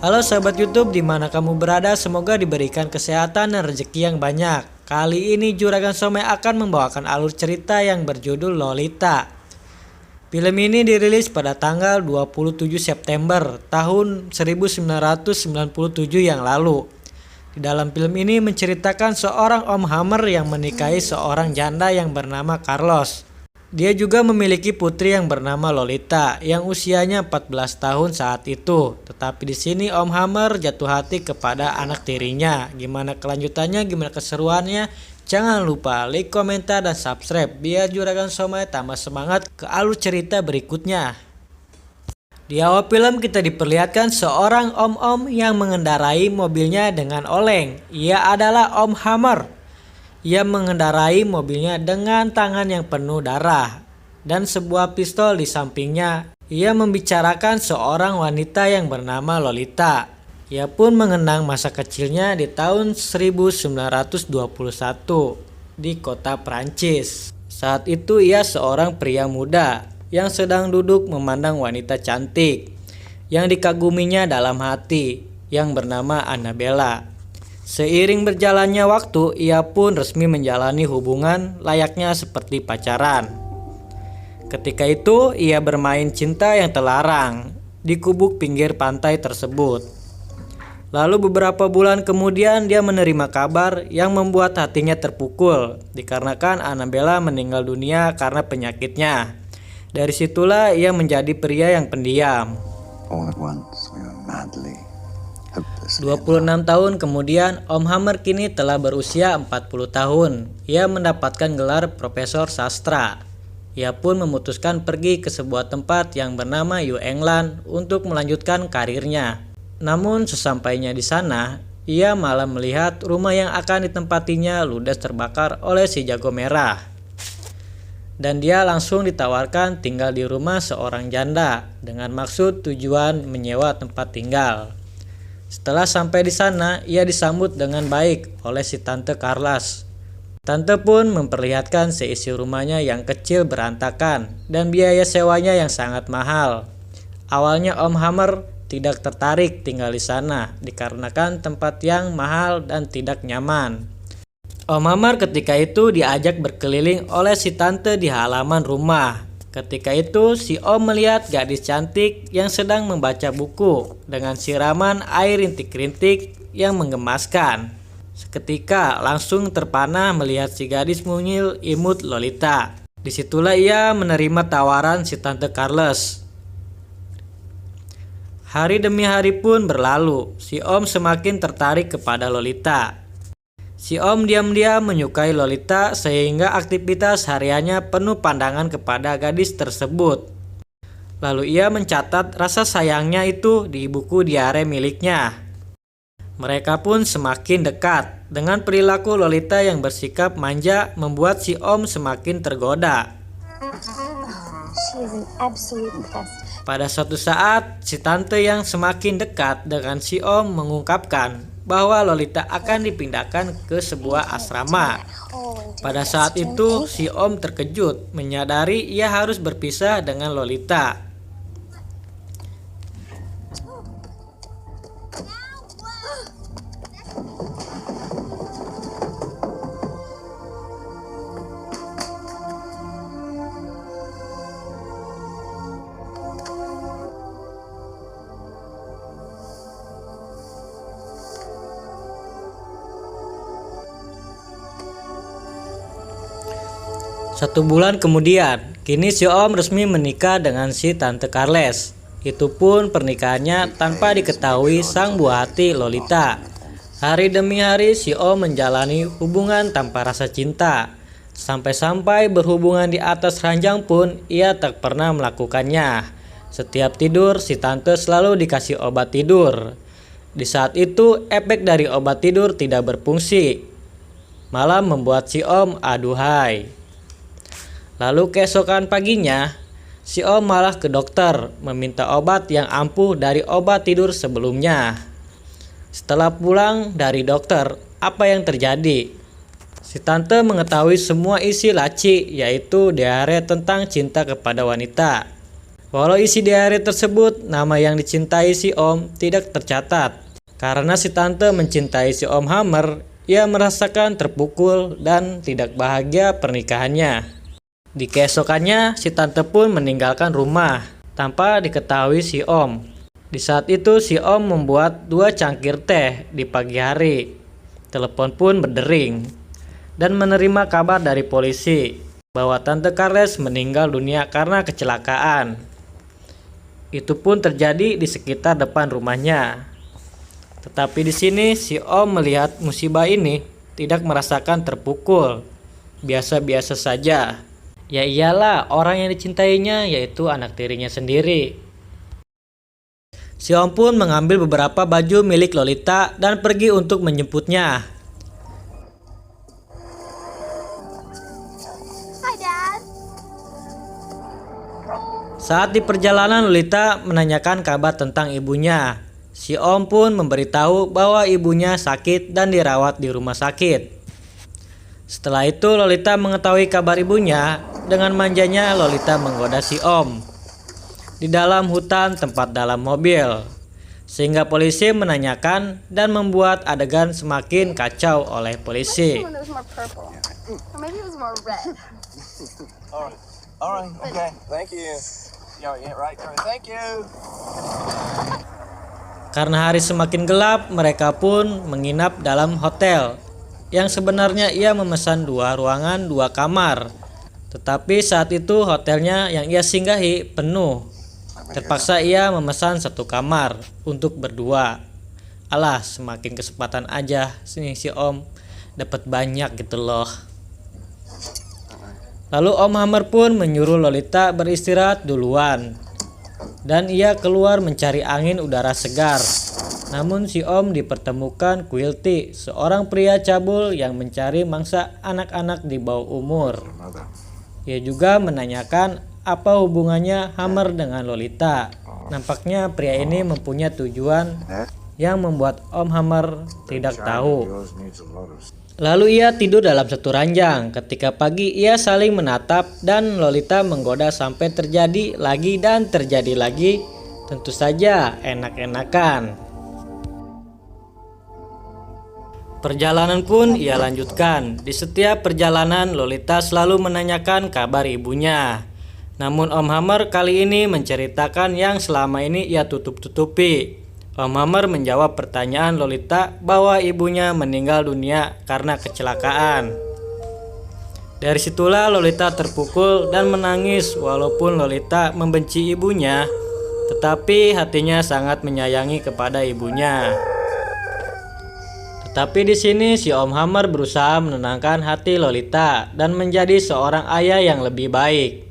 Halo sahabat YouTube, dimana kamu berada, semoga diberikan kesehatan dan rezeki yang banyak. Kali ini Juragan Somai akan membawakan alur cerita yang berjudul Lolita. Film ini dirilis pada tanggal 27 September tahun 1997 yang lalu. Di dalam film ini menceritakan seorang Om Hammer yang menikahi seorang janda yang bernama Carlos. Dia juga memiliki putri yang bernama Lolita yang usianya 14 tahun saat itu. Tetapi di sini Om Hammer jatuh hati kepada anak tirinya. Gimana kelanjutannya, gimana keseruannya? Jangan lupa like, komentar, dan subscribe biar Juragan Somai tambah semangat ke alur cerita berikutnya. Di awal film kita diperlihatkan seorang om-om yang mengendarai mobilnya dengan oleng. Ia adalah Om Hammer. Ia mengendarai mobilnya dengan tangan yang penuh darah dan sebuah pistol di sampingnya. Ia membicarakan seorang wanita yang bernama Lolita. Ia pun mengenang masa kecilnya di tahun 1921 di kota Prancis. Saat itu ia seorang pria muda yang sedang duduk memandang wanita cantik yang dikaguminya dalam hati yang bernama Annabella. Seiring berjalannya waktu, ia pun resmi menjalani hubungan layaknya seperti pacaran. Ketika itu, ia bermain cinta yang terlarang di gubuk pinggir pantai tersebut. Lalu beberapa bulan kemudian dia menerima kabar yang membuat hatinya terpukul dikarenakan Annabella meninggal dunia karena penyakitnya. Dari situlah ia menjadi pria yang pendiam. 26 tahun kemudian, Om Hammer kini telah berusia 40 tahun. Ia mendapatkan gelar Profesor Sastra. Ia pun memutuskan pergi ke sebuah tempat yang bernama New England untuk melanjutkan karirnya. Namun sesampainya di sana, ia malah melihat rumah yang akan ditempatinya ludes terbakar oleh si jago merah. Dan dia langsung ditawarkan tinggal di rumah seorang janda dengan maksud tujuan menyewa tempat tinggal. Setelah sampai di sana, ia disambut dengan baik oleh si Tante Carlas. Tante pun memperlihatkan seisi rumahnya yang kecil berantakan dan biaya sewanya yang sangat mahal. Awalnya Om Hammer tidak tertarik tinggal di sana dikarenakan tempat yang mahal dan tidak nyaman. Om Hammer ketika itu diajak berkeliling oleh si Tante di halaman rumah. Ketika itu si Om melihat gadis cantik yang sedang membaca buku dengan siraman air rintik-rintik yang menggemaskan. Seketika langsung terpana melihat si gadis mungil imut Lolita. Disitulah ia menerima tawaran si Tante Carlos. Hari demi hari pun berlalu, si Om semakin tertarik kepada Lolita. Si Om diam-diam menyukai Lolita sehingga aktivitas hariannya penuh pandangan kepada gadis tersebut. Lalu ia mencatat rasa sayangnya itu di buku diare miliknya. Mereka pun semakin dekat. Dengan perilaku Lolita yang bersikap manja membuat si Om semakin tergoda. Pada suatu saat, si Tante yang semakin dekat dengan si Om mengungkapkan bahwa Lolita akan dipindahkan ke sebuah asrama. Pada saat itu si Om terkejut menyadari ia harus berpisah dengan Lolita. Satu bulan kemudian, kini si Om resmi menikah dengan si Tante Carles. Itu pun pernikahannya tanpa diketahui sang buah hati Lolita. Hari demi hari si Om menjalani hubungan tanpa rasa cinta. Sampai-sampai berhubungan di atas ranjang pun ia tak pernah melakukannya. Setiap tidur si Tante selalu dikasih obat tidur. Di saat itu efek dari obat tidur tidak berfungsi, malah membuat si Om aduhai. Lalu keesokan paginya, si Om malah ke dokter meminta obat yang ampuh dari obat tidur sebelumnya. Setelah pulang dari dokter, apa yang terjadi? Si Tante mengetahui semua isi laci, yaitu diare tentang cinta kepada wanita. Walau isi diary tersebut, nama yang dicintai si Om tidak tercatat. Karena si tante mencintai si Om Hammer, ia merasakan terpukul dan tidak bahagia pernikahannya. Di keesokannya, si tante pun meninggalkan rumah tanpa diketahui si Om. Di saat itu si Om membuat 2 cangkir teh di pagi hari. Telepon pun berdering dan menerima kabar dari polisi bahwa Tante Carles meninggal dunia karena kecelakaan. Itu pun terjadi di sekitar depan rumahnya. Tetapi di sini si Om melihat musibah ini tidak merasakan terpukul. Biasa-biasa saja. Ya iyalah, orang yang dicintainya yaitu anak tirinya sendiri. Si Om pun mengambil beberapa baju milik Lolita dan pergi untuk menjemputnya. Hi, Dad. Saat di perjalanan, Lolita menanyakan kabar tentang ibunya. Si Om pun memberitahu bahwa ibunya sakit dan dirawat di rumah sakit. Setelah itu Lolita mengetahui kabar ibunya. Dengan manjanya Lolita menggoda si Om di dalam hutan tempat dalam mobil, sehingga polisi menanyakan dan membuat adegan semakin kacau oleh polisi. One that was more purple. Or maybe it was more red. All right, okay. Thank you. Yeah, right. Thank you. Karena hari semakin gelap, mereka pun menginap dalam hotel yang sebenarnya ia memesan 2 ruangan 2 kamar. Tetapi saat itu hotelnya yang ia singgahi penuh. Terpaksa ia memesan 1 kamar untuk berdua. Alah, semakin kesempatan aja sini si Om dapat banyak gitu loh. Lalu Om Hammer pun menyuruh Lolita beristirahat duluan dan ia keluar mencari angin udara segar. Namun si Om dipertemukan Quilty, seorang pria cabul yang mencari mangsa anak-anak di bawah umur. Ia juga menanyakan apa hubungannya Hammer dengan Lolita. Nampaknya pria ini mempunyai tujuan yang membuat Om Hammer tidak tahu. Lalu ia tidur dalam satu ranjang. Ketika pagi ia saling menatap dan Lolita menggoda sampai terjadi lagi dan terjadi lagi. Tentu saja enak-enakan. Perjalanan pun ia lanjutkan. Di setiap perjalanan Lolita selalu menanyakan kabar ibunya. Namun Om Hammer kali ini menceritakan yang selama ini ia tutup-tutupi. Om Hammer menjawab pertanyaan Lolita bahwa ibunya meninggal dunia karena kecelakaan. Dari situlah Lolita terpukul dan menangis. Walaupun Lolita membenci ibunya, tetapi hatinya sangat menyayangi kepada ibunya. Tetapi di sini si Om Hammer berusaha menenangkan hati Lolita dan menjadi seorang ayah yang lebih baik.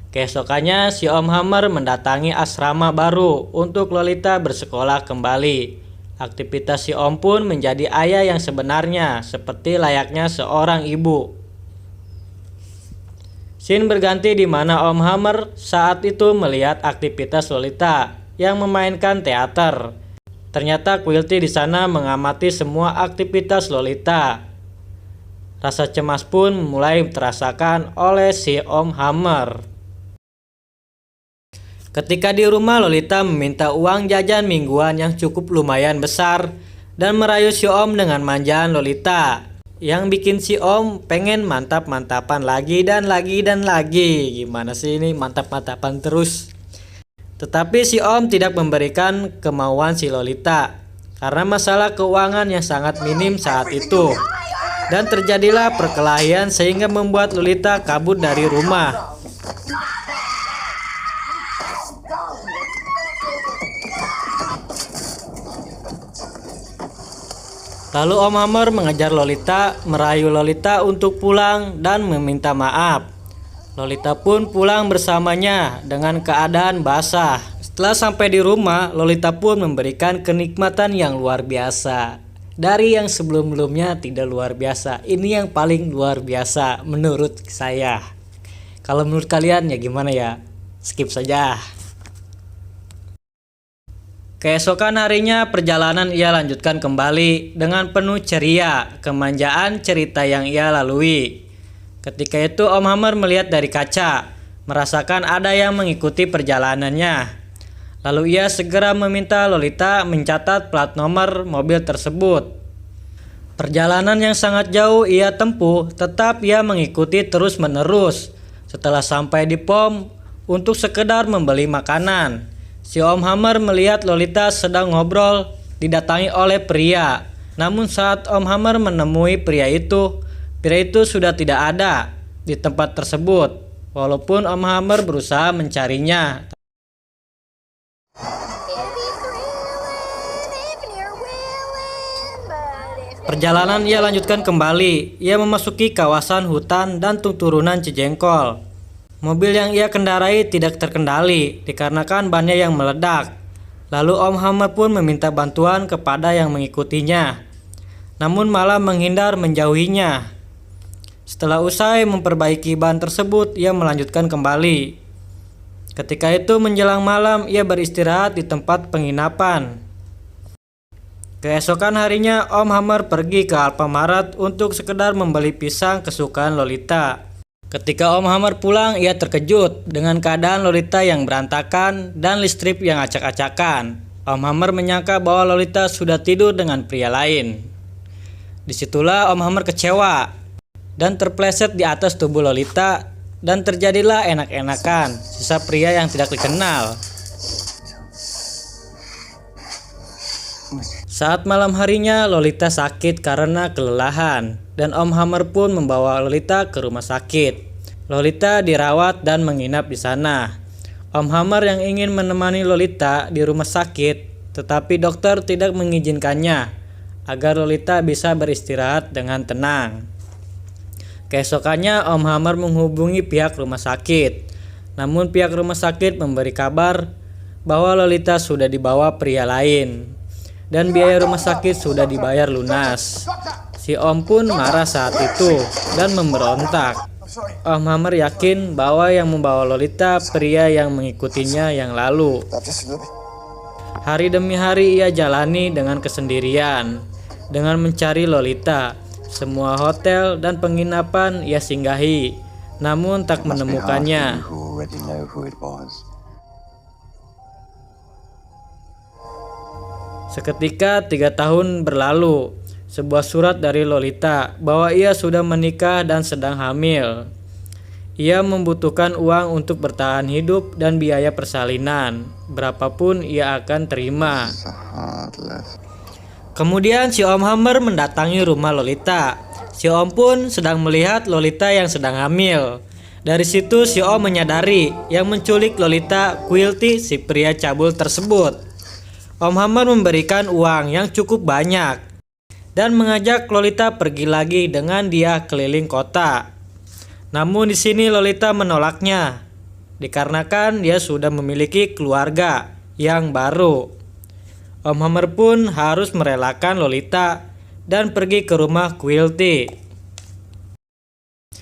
Keesokannya si Om Hammer mendatangi asrama baru untuk Lolita bersekolah kembali. Aktivitas si Om pun menjadi ayah yang sebenarnya seperti layaknya seorang ibu. Scene berganti di mana Om Hammer saat itu melihat aktivitas Lolita yang memainkan teater. Ternyata Quilty di sana mengamati semua aktivitas Lolita. Rasa cemas pun mulai terasakan oleh si Om Hammer. Ketika di rumah, Lolita meminta uang jajan mingguan yang cukup lumayan besar dan merayu si Om dengan manjaan Lolita, yang bikin si Om pengen mantap-mantapan lagi dan lagi dan lagi. Gimana sih ini mantap-mantapan terus? Tetapi si Om tidak memberikan kemauan si Lolita karena masalah keuangan yang sangat minim saat itu. Dan terjadilah perkelahian sehingga membuat Lolita kabur dari rumah. Lalu Om Hammer mengejar Lolita, merayu Lolita untuk pulang dan meminta maaf. Lolita pun pulang bersamanya dengan keadaan basah. Setelah sampai di rumah, Lolita pun memberikan kenikmatan yang luar biasa. Dari yang sebelum-sebelumnya tidak luar biasa, ini yang paling luar biasa menurut saya. Kalau menurut kalian ya gimana ya? Skip saja. Keesokan harinya perjalanan ia lanjutkan kembali dengan penuh ceria, kemanjaan cerita yang ia lalui. Ketika itu Om Hammer melihat dari kaca. merasakan ada yang mengikuti perjalanannya. Lalu ia segera meminta Lolita mencatat plat nomor mobil tersebut. Perjalanan yang sangat jauh ia tempuh, tetap ia mengikuti terus-menerus. Setelah sampai di pom untuk sekedar membeli makanan, si Om Hammer melihat Lolita sedang ngobrol didatangi oleh pria. Namun saat Om Hammer menemui pria itu sudah tidak ada di tempat tersebut. Walaupun Om Hammer berusaha mencarinya. Perjalanan ia lanjutkan kembali. Ia memasuki kawasan hutan dan turunan Cijengkol. Mobil yang ia kendarai tidak terkendali dikarenakan bannya yang meledak. Lalu Om Hammer pun meminta bantuan kepada yang mengikutinya, namun malah menghindar menjauhinya. Setelah usai memperbaiki ban tersebut, ia melanjutkan kembali. Ketika itu menjelang malam, ia beristirahat di tempat penginapan. Keesokan harinya, Om Hammer pergi ke Alfamart untuk sekedar membeli pisang kesukaan Lolita. Ketika Om Hammer pulang, ia terkejut dengan keadaan Lolita yang berantakan dan listrik yang acak-acakan. Om Hammer menyangka bahwa Lolita sudah tidur dengan pria lain. Disitulah Om Hammer kecewa dan terpleset di atas tubuh Lolita, dan terjadilah enak-enakan sisa pria yang tidak dikenal. Saat malam harinya, Lolita sakit karena kelelahan, dan Om Hammer pun membawa Lolita ke rumah sakit. Lolita dirawat dan menginap di sana. Om Hammer yang ingin menemani Lolita di rumah sakit, tetapi dokter tidak mengizinkannya agar Lolita bisa beristirahat dengan tenang. Keesokannya, Om Hammer menghubungi pihak rumah sakit. Namun pihak rumah sakit memberi kabar bahwa Lolita sudah dibawa pria lain dan biaya rumah sakit sudah dibayar lunas. Si Om pun marah saat itu dan memberontak. Om Hammer yakin bahwa yang membawa Lolita pria yang mengikutinya yang lalu. Hari demi hari ia jalani dengan kesendirian dengan mencari Lolita. Semua hotel dan penginapan ia singgahi, namun tak menemukannya. Seketika 3 tahun berlalu, sebuah surat dari Lolita bahwa ia sudah menikah dan sedang hamil. Ia membutuhkan uang untuk bertahan hidup dan biaya persalinan, berapapun ia akan terima. Kemudian si Om Hammer mendatangi rumah Lolita. Si Om pun sedang melihat Lolita yang sedang hamil. Dari situ si Om menyadari yang menculik Lolita Quilty, si pria cabul tersebut. Om Hammer memberikan uang yang cukup banyak dan mengajak Lolita pergi lagi dengan dia keliling kota. Namun di sini Lolita menolaknya dikarenakan dia sudah memiliki keluarga yang baru. Om Hammer pun harus merelakan Lolita dan pergi ke rumah Quilty.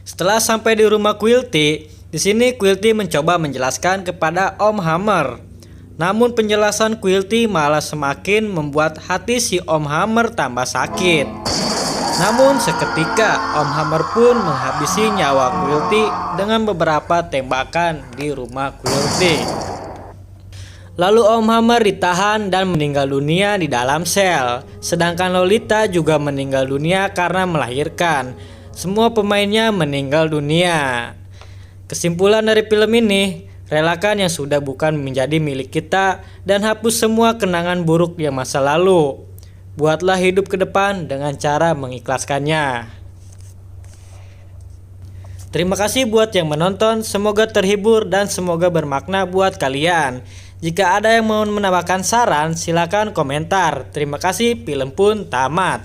Setelah sampai di rumah Quilty, di sini Quilty mencoba menjelaskan kepada Om Hammer. Namun penjelasan Quilty malah semakin membuat hati si Om Hammer tambah sakit. Namun seketika Om Hammer pun menghabisi nyawa Quilty dengan beberapa tembakan di rumah Quilty. Lalu Om Hammer ditahan dan meninggal dunia di dalam sel. Sedangkan Lolita juga meninggal dunia karena melahirkan. Semua pemainnya meninggal dunia. Kesimpulan dari film ini, relakan yang sudah bukan menjadi milik kita dan hapus semua kenangan buruk yang masa lalu. Buatlah hidup ke depan dengan cara mengikhlaskannya. Terima kasih buat yang menonton, semoga terhibur dan semoga bermakna buat kalian. Jika ada yang mau menambahkan saran, silakan komentar. Terima kasih, film pun tamat.